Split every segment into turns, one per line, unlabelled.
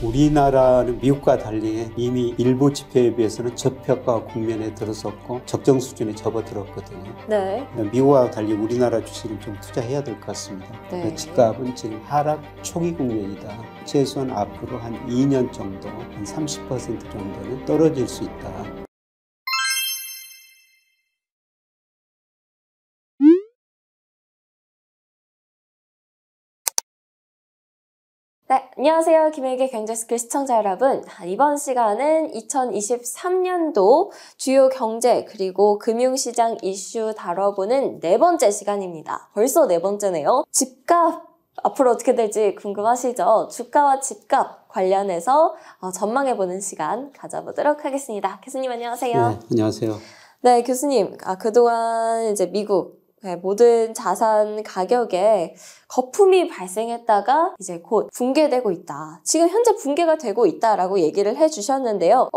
우리나라는 미국과 달리 이미 일부 지표에 비해서는 저평가 국면에 들어섰고 적정 수준에 접어들었거든요.
네.
미국과 달리 우리나라 주식은 좀 투자해야 될 것 같습니다.
네.
집값은 지금 하락 초기 국면이다. 최소한 앞으로 한 2년 정도, 한 30% 정도는 떨어질 수 있다.
네, 안녕하세요. 김혜의 경제스킬 시청자 여러분. 이번 시간은 2023년도 주요 경제 그리고 금융시장 이슈 다뤄보는 네 번째 시간입니다. 벌써 네 번째네요. 집값 앞으로 어떻게 될지 궁금하시죠? 주가와 집값 관련해서 전망해보는 시간 가져보도록 하겠습니다. 교수님 안녕하세요.
네, 안녕하세요.
네, 교수님. 그동안 이제 미국 모든 자산 가격에 거품이 발생했다가 이제 곧 붕괴되고 있다. 지금 현재 붕괴가 되고 있다라고 얘기를 해주셨는데요.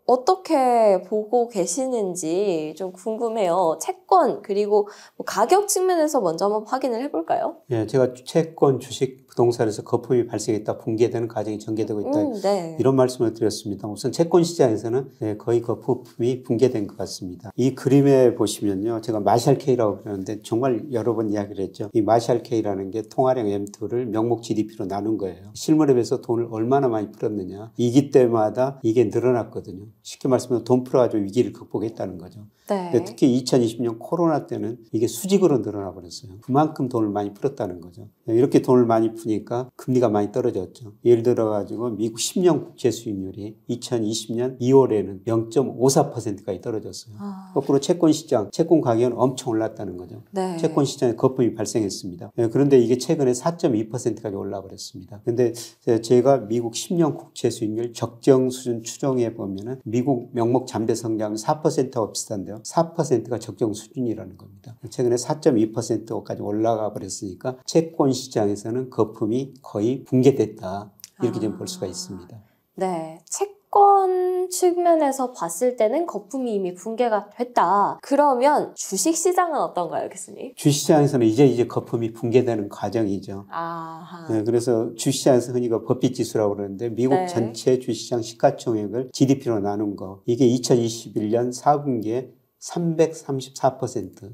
어떻게 보고 계시는지 좀 궁금해요. 채권 그리고 가격 측면에서 먼저 한번 확인을 해볼까요?
예, 제가 채권, 주식, 부동산에서 거품이 발생했다, 붕괴되는 과정이 전개되고 있다.
네.
이런 말씀을 드렸습니다. 우선 채권 시장에서는 거의 거품이 붕괴된 것 같습니다. 이 그림에 보시면요. 제가 마샬 K라고 그러는데 정말 여러 번 이야기를 했죠. 이 마샬 K라는 게 통화량 M2를 명목 GDP로 나눈 거예요. 실물에 비해서 돈을 얼마나 많이 풀었느냐. 위기 때마다 이게 늘어났거든요. 쉽게 말씀하면 돈 풀어가지고 위기를 극복했다는 거죠.
네.
근데 특히 2020년 코로나 때는 이게 수직으로 늘어나 버렸어요. 그만큼 돈을 많이 풀었다는 거죠. 이렇게 돈을 많이 푸니까 금리가 많이 떨어졌죠. 예를 들어가지고 미국 10년 국채 수익률이 2020년 2월에는 0.54%까지 떨어졌어요. 거꾸로 채권 시장, 채권 가격은 엄청 올랐다는 거죠.
네.
채권 시장에 거품이 발생했습니다. 그런데 이게 최근에 4.2%까지 올라 버렸습니다. 근데 제가 미국 10년 국채 수익률 적정 수준 추정해 보면은 미국 명목 잠재 성장은 4%하고 비슷한데요. 4%가 적정 수준이라는 겁니다. 최근에 4.2%까지 올라가 버렸으니까 채권 시장에서는 거품이 거의 붕괴됐다. 이렇게 좀 볼 수가 있습니다.
네. 채권 측면에서 봤을 때는 거품이 이미 붕괴가 됐다. 그러면 주식시장은 어떤가요, 교수님?
주식시장에서는 이제 거품이 붕괴되는 과정이죠.
아하.
네, 그래서 주식시장에서 흔히 버핏 지수라고 그러는데 미국
네.
전체 주식시장 시가총액을 GDP로 나눈 거. 이게 2021년 4분기에 334%.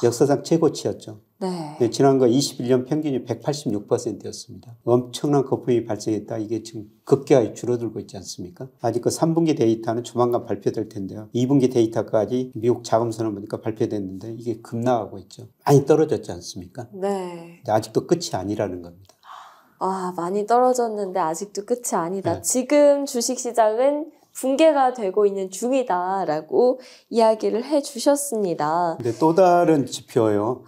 역사상 최고치였죠.
네.
지난거 21년 평균이 186%였습니다. 엄청난 거품이 발생했다. 이게 지금 급격하게 줄어들고 있지 않습니까? 아직 그 3분기 데이터는 조만간 발표될 텐데요. 2분기 데이터까지 미국 자금선언 보니까 발표됐는데 이게 급락하고 있죠. 많이 떨어졌지 않습니까?
네.
아직도 끝이 아니라는 겁니다.
많이 떨어졌는데 아직도 끝이 아니다.
네.
지금 주식시장은 붕괴가 되고 있는 중이다라고 이야기를 해주셨습니다.
근데 또 다른 지표요.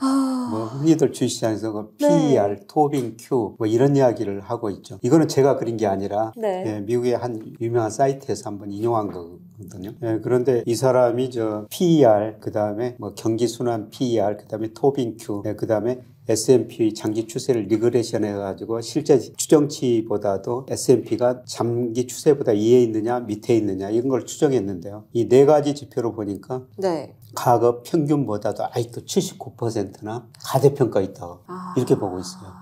흔히들 주식시장에서 그 PER,
네.
토빙 Q 이런 이야기를 하고 있죠. 이거는 제가 그린 게 아니라
네.
미국의 한 유명한 사이트에서 한번 인용한 거거든요. 그런데 이 사람이 PER, 그 다음에 경기순환 PER, 그 다음에 토빙 Q, 그 다음에 S&P 장기 추세를 리그레션 해가지고 실제 추정치보다도 S&P가 장기 추세보다 위에 있느냐 밑에 있느냐 이런 걸 추정했는데요. 이 네 가지 지표로 보니까
네.
과거 평균보다도 아직도 79%나 가대평가 있다고 이렇게 보고 있어요.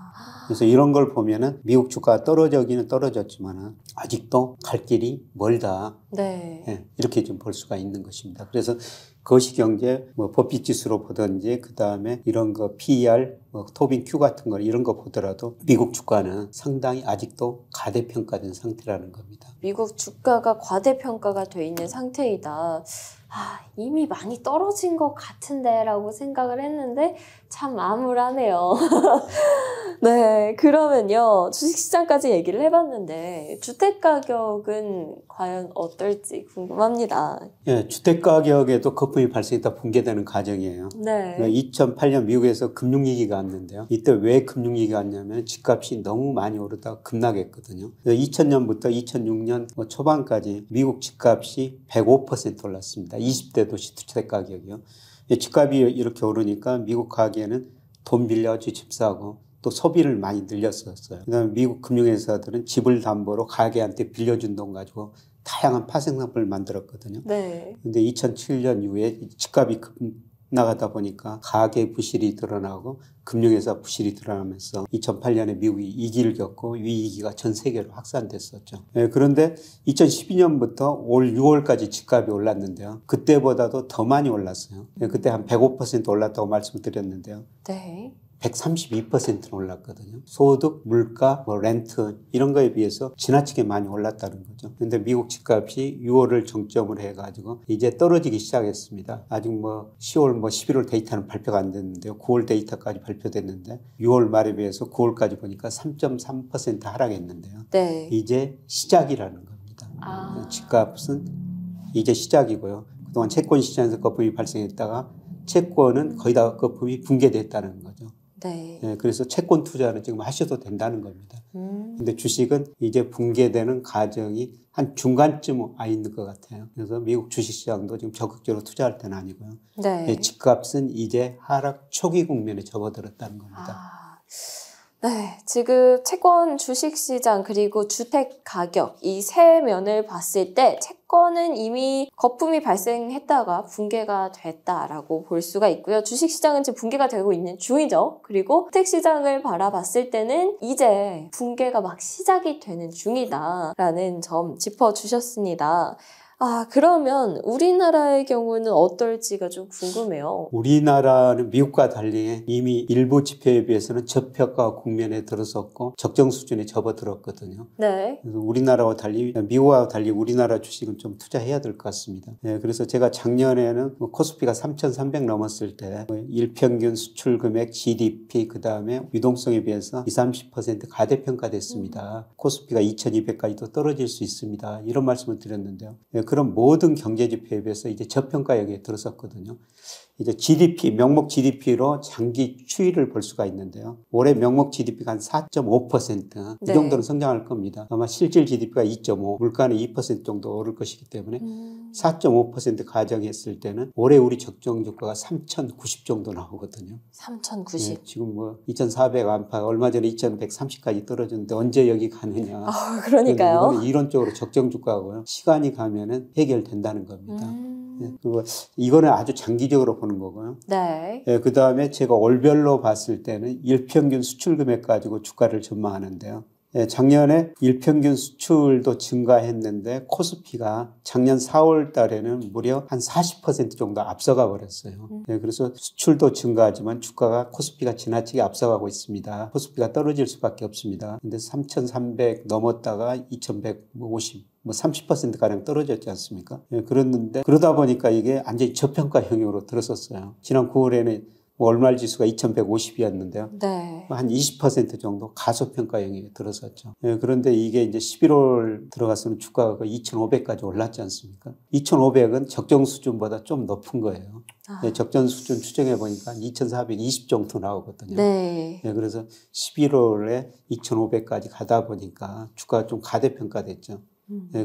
그래서 이런 걸 보면은 미국 주가가 떨어지기는 떨어졌지만은 아직도 갈 길이 멀다.
네.
이렇게 좀 볼 수가 있는 것입니다. 그래서 거시경제, 버핏 지수로 보든지, 그 다음에 이런 거 PER, 토빙 Q 같은 거 이런 거 보더라도 미국 주가는 상당히 아직도 가대평가된 상태라는 겁니다.
미국 주가가 과대평가가 돼 있는 상태이다. 이미 많이 떨어진 것 같은데 라고 생각을 했는데 참 암울하네요. 네, 그러면요. 주식시장까지 얘기를 해봤는데 주택가격은 과연 어떨지 궁금합니다.
예, 주택가격에도 거품이 발생했다 붕괴되는 과정이에요.
네.
2008년 미국에서 금융위기가 왔는데요. 이때 왜 금융위기가 왔냐면 집값이 너무 많이 오르다가 급락했거든요. 2000년부터 2006년 초반까지 미국 집값이 105% 올랐습니다. 20대 도시 주택가격이요. 집값이 이렇게 오르니까 미국 가게는 돈 빌려가지고 집 사고 또 소비를 많이 늘렸었어요. 그다음에 미국 금융회사들은 집을 담보로 가게한테 빌려준 돈 가지고 다양한 파생상품을 만들었거든요.
네.
근데 2007년 이후에 집값이 나가다 보니까 가계 부실이 드러나고 금융회사 부실이 드러나면서 2008년에 미국이 위기를 겪고 이 위기가 전 세계로 확산됐었죠. 그런데 2012년부터 올 6월까지 집값이 올랐는데요. 그때보다도 더 많이 올랐어요. 그때 한 105% 올랐다고 말씀을 드렸는데요.
네.
132%는 올랐거든요. 소득, 물가, 렌트 이런 거에 비해서 지나치게 많이 올랐다는 거죠. 그런데 미국 집값이 6월을 정점으로 해가지고 이제 떨어지기 시작했습니다. 아직 10월, 11월 데이터는 발표가 안 됐는데요. 9월 데이터까지 발표됐는데 6월 말에 비해서 9월까지 보니까 3.3% 하락했는데요.
네.
이제 시작이라는 겁니다. 집값은 이제 시작이고요. 그동안 채권 시장에서 거품이 발생했다가 채권은 거의 다 거품이 붕괴됐다는 거죠.
네.
그래서 채권 투자는 지금 하셔도 된다는 겁니다. 근데 주식은 이제 붕괴되는 과정이 한 중간쯤 와 있는 것 같아요. 그래서 미국 주식시장도 지금 적극적으로 투자할 때는 아니고요.
네.
집값은 이제 하락 초기 국면에 접어들었다는 겁니다.
네, 지금 채권, 주식시장, 그리고 주택 가격 이 세 면을 봤을 때 채권은 이미 거품이 발생했다가 붕괴가 됐다라고 볼 수가 있고요. 주식시장은 지금 붕괴가 되고 있는 중이죠. 그리고 주택시장을 바라봤을 때는 이제 붕괴가 막 시작이 되는 중이다라는 점 짚어주셨습니다. 그러면 우리나라의 경우는 어떨지가 좀 궁금해요.
우리나라는 미국과 달리 이미 일부 지표에 비해서는 저평가 국면에 들어섰고 적정 수준에 접어들었거든요.
네.
그래서 우리나라와 달리 미국과 달리 우리나라 주식은 좀 투자해야 될 것 같습니다. 그래서 제가 작년에는 코스피가 3,300 넘었을 때 일평균 수출 금액, GDP 그다음에 유동성에 비해서 20-30% 가대평가됐습니다. 코스피가 2,200까지도 떨어질 수 있습니다. 이런 말씀을 드렸는데요. 그런 모든 경제 지표에 비해서 이제 저평가 여기에 들어섰거든요. 이제 GDP, 명목 GDP로 장기 추이를 볼 수가 있는데요. 올해 명목 GDP가 한 4.5%, 이 정도는 성장할 겁니다. 아마 실질 GDP가 2.5, 물가는 2% 정도 오를 것이기 때문에 4.5% 가정했을 때는 올해 우리 적정 주가가 3,090 정도 나오거든요.
3,090.
지금 2,400 안팎, 얼마 전에 2,130까지 떨어졌는데 언제 여기 가느냐.
그러니까요.
이거는 이론적으로 적정 주가고요. 시간이 가면은 해결된다는 겁니다. 그리고 이거는 아주 장기적으로 보는 거고요.
네.
그 다음에 제가 월별로 봤을 때는 일평균 수출 금액 가지고 주가를 전망하는데요. 작년에 일평균 수출도 증가했는데 코스피가 작년 4월 달에는 무려 한 40% 정도 앞서가 버렸어요. 그래서 수출도 증가하지만 주가가 코스피가 지나치게 앞서가고 있습니다. 코스피가 떨어질 수밖에 없습니다. 근데 3,300 넘었다가 2,150 30%가량 떨어졌지 않습니까? 그랬는데 그러다 보니까 이게 완전히 저평가 영역으로 들어섰어요. 지난 9월에는 월말 지수가 2,150이었는데요.
네.
한 20% 정도 가소평가 영역에 들어섰죠. 그런데 이게 이제 11월 들어가서는 주가가 2,500까지 올랐지 않습니까? 2,500은 적정 수준보다 좀 높은 거예요. 적정 수준 추정해 보니까 2,420 정도 나오거든요.
네.
그래서 11월에 2,500까지 가다 보니까 주가가 좀 가대평가됐죠.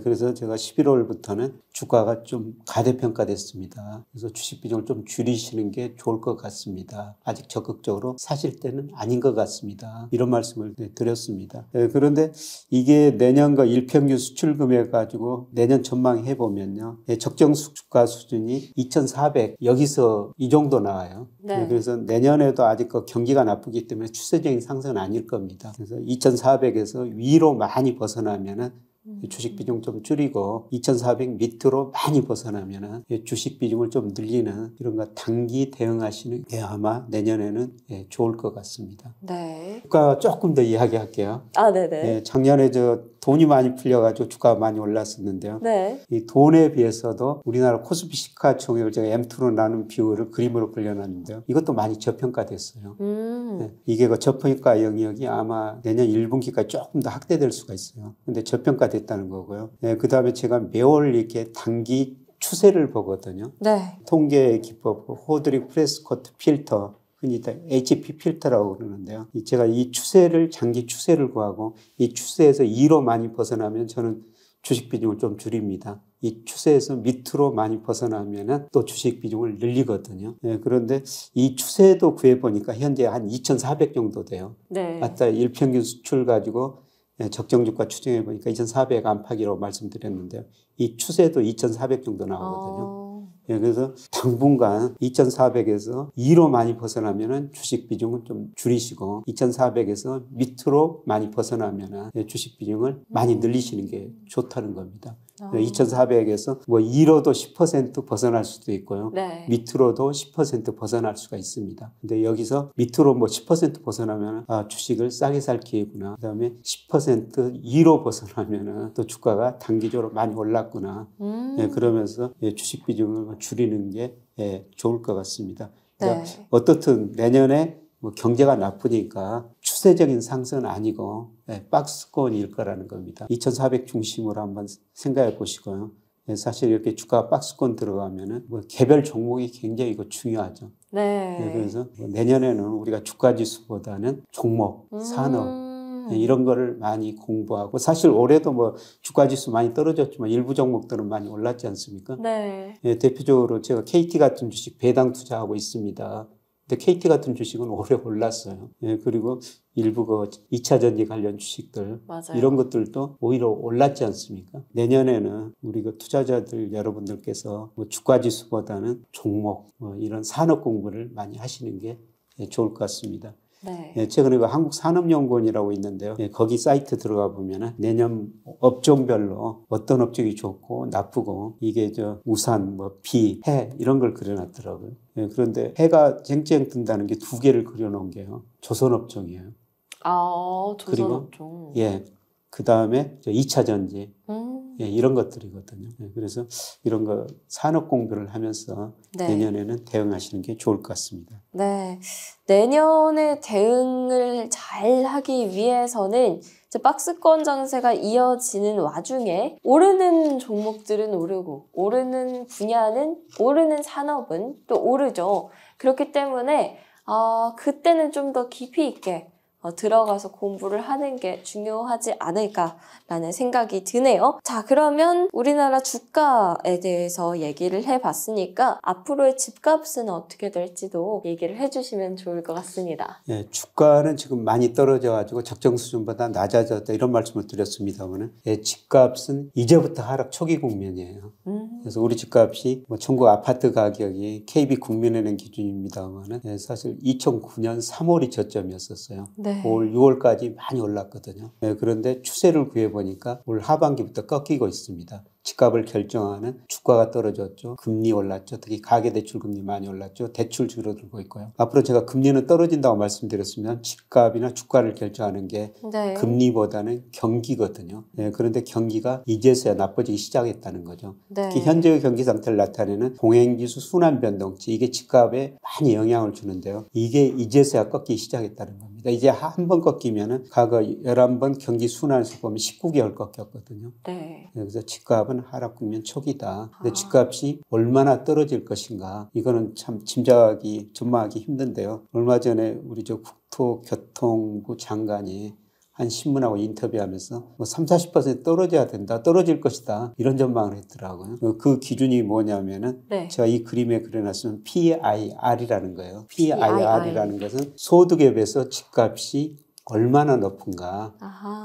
그래서 제가 11월부터는 주가가 좀 가대평가됐습니다. 그래서 주식 비중을 좀 줄이시는 게 좋을 것 같습니다. 아직 적극적으로 사실 때는 아닌 것 같습니다. 이런 말씀을 드렸습니다. 그런데 이게 내년과 일평균 수출 금액 가지고 내년 전망해 보면요. 적정 주가 수준이 2,400 여기서 이 정도 나와요.
네.
그래서 내년에도 아직 경기가 나쁘기 때문에 추세적인 상승은 아닐 겁니다. 그래서 2,400에서 위로 많이 벗어나면은 주식 비중 좀 줄이고 2,400 밑으로 많이 벗어나면은 주식 비중을 좀 늘리는 이런 거 단기 대응하시는 게 아마 내년에는 좋을 것 같습니다.
네.
주가 조금 더 이야기할게요.
네네.
작년에 돈이 많이 풀려가지고 주가가 많이 올랐었는데요.
네.
이 돈에 비해서도 우리나라 코스피 시가총액을 제가 M2로 나눈 비율을 그림으로 그려놨는데요. 이것도 많이 저평가됐어요. 이게 저평가 영역이 아마 내년 1분기까지 조금 더 확대될 수가 있어요. 근데 저평가됐다는 거고요. 그 다음에 제가 매월 이렇게 단기 추세를 보거든요.
네.
통계 기법, 호드릭 프레스코트 필터, 흔히 HP 필터라고 그러는데요. 제가 이 추세를, 장기 추세를 구하고 이 추세에서 2로 많이 벗어나면 저는 주식 비중을 좀 줄입니다. 이 추세에서 밑으로 많이 벗어나면은 또 주식 비중을 늘리거든요. 그런데 이 추세도 구해보니까 현재 한 2,400 정도 돼요.
네.
아까 일평균 수출 가지고 적정 주가 추정해보니까 2,400 안팎이라고 말씀드렸는데요. 이 추세도 2,400 정도 나오거든요. 예, 그래서 당분간 2,400에서 2로 많이 벗어나면은 주식 비중은 좀 줄이시고 2,400에서 밑으로 많이 벗어나면은 주식 비중을 많이 늘리시는 게 좋다는 겁니다. 2,400에서 뭐 2로도 10% 벗어날 수도 있고요.
네.
밑으로도 10% 벗어날 수가 있습니다. 근데 여기서 밑으로 뭐 10% 벗어나면 주식을 싸게 살 기회구나. 그다음에 10% 2로 벗어나면은 또 주가가 단기적으로 많이 올랐구나. 예, 그러면서 주식 비중을 줄이는 게 좋을 것 같습니다. 그러니까
네.
어떻든 내년에 뭐 경제가 나쁘니까 추세적인 상승은 아니고 박스권일 거라는 겁니다. 2,400 중심으로 한번 생각해 보시고요. 사실 이렇게 주가 박스권 들어가면은 뭐 개별 종목이 굉장히 이거 중요하죠.
네.
그래서 뭐 내년에는 우리가 주가 지수보다는 종목, 산업 이런 거를 많이 공부하고 사실 올해도 뭐 주가 지수 많이 떨어졌지만 일부 종목들은 많이 올랐지 않습니까?
네.
대표적으로 제가 KT 같은 주식 배당 투자하고 있습니다. 근데 KT 같은 주식은 오래 올랐어요. 그리고 일부 그 2차 전지 관련 주식들
맞아요.
이런 것들도 오히려 올랐지 않습니까? 내년에는 우리 그 투자자들 여러분들께서 뭐 주가 지수보다는 종목 이런 산업 공부를 많이 하시는 게 좋을 것 같습니다.
네.
최근에 그 한국산업연구원이라고 있는데요. 거기 사이트 들어가 보면은 내년 업종별로 어떤 업종이 좋고 나쁘고 이게 우산, 뭐 비, 해 이런 걸 그려놨더라고요. 그런데 해가 쨍쨍 뜬다는 게 두 개를 그려놓은 게요. 조선업종이에요.
조선업종.
그리고 그 다음에 2차 전지 이런 것들이거든요. 그래서 이런 거 산업 공부를 하면서
네.
내년에는 대응하시는 게 좋을 것 같습니다.
네. 내년에 대응을 잘 하기 위해서는 이제 박스권 장세가 이어지는 와중에 오르는 종목들은 오르고 오르는 분야는 오르는 산업은 또 오르죠. 그렇기 때문에 그때는 좀 더 깊이 있게 들어가서 공부를 하는 게 중요하지 않을까라는 생각이 드네요. 자, 그러면 우리나라 주가에 대해서 얘기를 해봤으니까 앞으로의 집값은 어떻게 될지도 얘기를 해주시면 좋을 것 같습니다.
주가는 지금 많이 떨어져가지고 적정 수준보다 낮아졌다 이런 말씀을 드렸습니다만 집값은 이제부터 하락 초기 국면이에요. 그래서 우리 집값이 뭐 전국 아파트 가격이 KB 국민은행 기준입니다만 사실 2009년 3월이 저점이었었어요.
네.
올 6월까지 많이 올랐거든요. 그런데 추세를 구해보니까 올 하반기부터 꺾이고 있습니다. 집값을 결정하는 주가가 떨어졌죠. 금리 올랐죠. 특히 가계대출 금리 많이 올랐죠. 대출 줄어들고 있고요. 앞으로 제가 금리는 떨어진다고 말씀드렸으면 집값이나 주가를 결정하는 게
네.
금리보다는 경기거든요. 그런데 경기가 이제서야 나빠지기 시작했다는 거죠.
네.
특히 현재의 경기 상태를 나타내는 동행지수 순환변동치 이게 집값에 많이 영향을 주는데요. 이게 이제서야 꺾이기 시작했다는 겁니다. 이제 한 번 꺾이면은 과거 11번 경기 순환에서 보면 19개월 꺾였거든요.
네.
그래서 집값은 하락 국면 초기다. 근데 집값이 얼마나 떨어질 것인가 이거는 참 전망하기 힘든데요. 얼마 전에 우리 국토교통부 장관이 한 신문하고 인터뷰하면서 뭐 30-40% 떨어져야 된다. 떨어질 것이다. 이런 전망을 했더라고요. 그 기준이 뭐냐면은
네.
제가 이 그림에 그려놨으면 PIR이라는 거예요. PIR이라는 것은 소득에 비해서 집값이 얼마나 높은가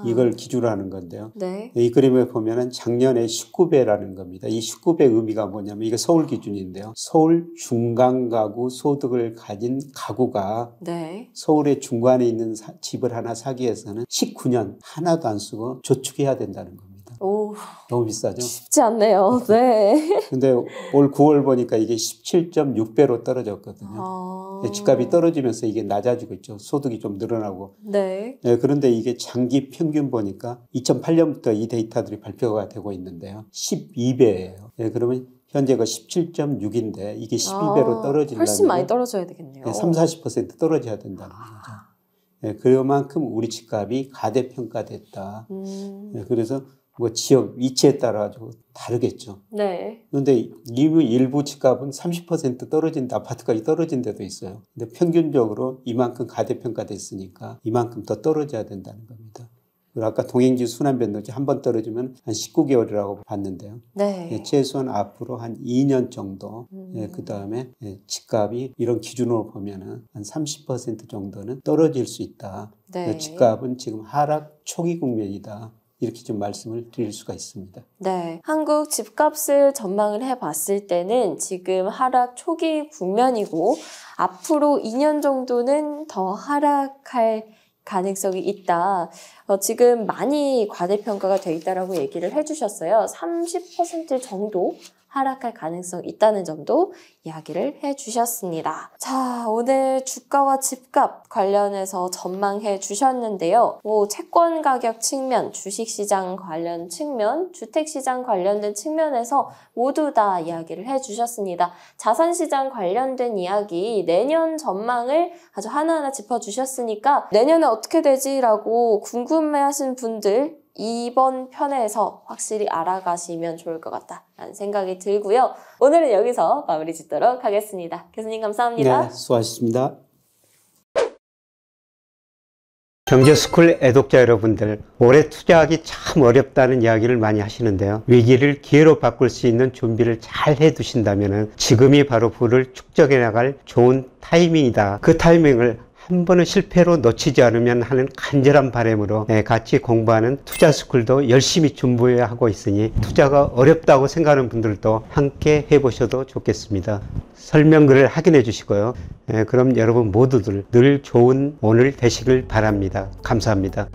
이걸 기준으로 하는 건데요.
네.
이 그림에 보면은 작년에 19배라는 겁니다. 이 19배 의미가 뭐냐면 이게 서울 기준인데요. 서울 중간 가구 소득을 가진 가구가
네.
서울의 중간에 있는 집을 하나 사기 위해서는 19년 하나도 안 쓰고 저축해야 된다는 겁니다.
오,
너무 비싸죠?
쉽지 않네요. 네.
근데 올 9월 보니까 이게 17.6배로 떨어졌거든요. 집값이 떨어지면서 이게 낮아지고 있죠. 소득이 좀 늘어나고.
네.
그런데 이게 장기 평균 보니까 2008년부터 이 데이터들이 발표가 되고 있는데요. 12배예요. 그러면 현재가 17.6인데 이게 12배로 떨어지려면
훨씬 많이 떨어져야 되겠네요.
30-40% 떨어져야 된다는 거죠. 그만큼 우리 집값이 가대평가됐다. 그래서 뭐 지역 위치에 따라 가지고 다르겠죠.
네.
그런데 일부 집값은 30% 떨어진다, 아파트까지 떨어진 데도 있어요. 근데 평균적으로 이만큼 가대평가됐으니까 이만큼 더 떨어져야 된다는 겁니다. 그리고 아까 동행지수 순환변동치 한 번 떨어지면 한 19개월이라고 봤는데요.
네.
최소한 앞으로 한 2년 정도, 그 다음에 집값이 이런 기준으로 보면은 한 30% 정도는 떨어질 수 있다.
네.
집값은 지금 하락 초기 국면이다. 이렇게 좀 말씀을 드릴 수가 있습니다.
네, 한국 집값을 전망을 해봤을 때는 지금 하락 초기 국면이고 앞으로 2년 정도는 더 하락할 가능성이 있다. 지금 많이 과대평가가 돼 있다라고 얘기를 해주셨어요. 30% 정도 하락할 가능성이 있다는 점도 이야기를 해주셨습니다. 자, 오늘 주가와 집값 관련해서 전망해 주셨는데요. 채권 가격 측면, 주식시장 관련 측면, 주택시장 관련된 측면에서 모두 다 이야기를 해주셨습니다. 자산시장 관련된 이야기, 내년 전망을 아주 하나하나 짚어주셨으니까 내년에 어떻게 되지라고 궁금해하시는 분들 이번 편에서 확실히 알아가시면 좋을 것 같다라는 생각이 들고요. 오늘은 여기서 마무리 짓도록 하겠습니다. 교수님 감사합니다.
네, 수고하셨습니다. 경제스쿨 애독자 여러분들, 올해 투자하기 참 어렵다는 이야기를 많이 하시는데요. 위기를 기회로 바꿀 수 있는 준비를 잘 해두신다면 지금이 바로 부를 축적해 나갈 좋은 타이밍이다. 그 타이밍을 한 번은 실패로 놓치지 않으면 하는 간절한 바람으로 같이 공부하는 투자스쿨도 열심히 준비하고 있으니 투자가 어렵다고 생각하는 분들도 함께 해보셔도 좋겠습니다. 설명글을 확인해 주시고요. 그럼 여러분 모두들 늘 좋은 오늘 되시길 바랍니다. 감사합니다.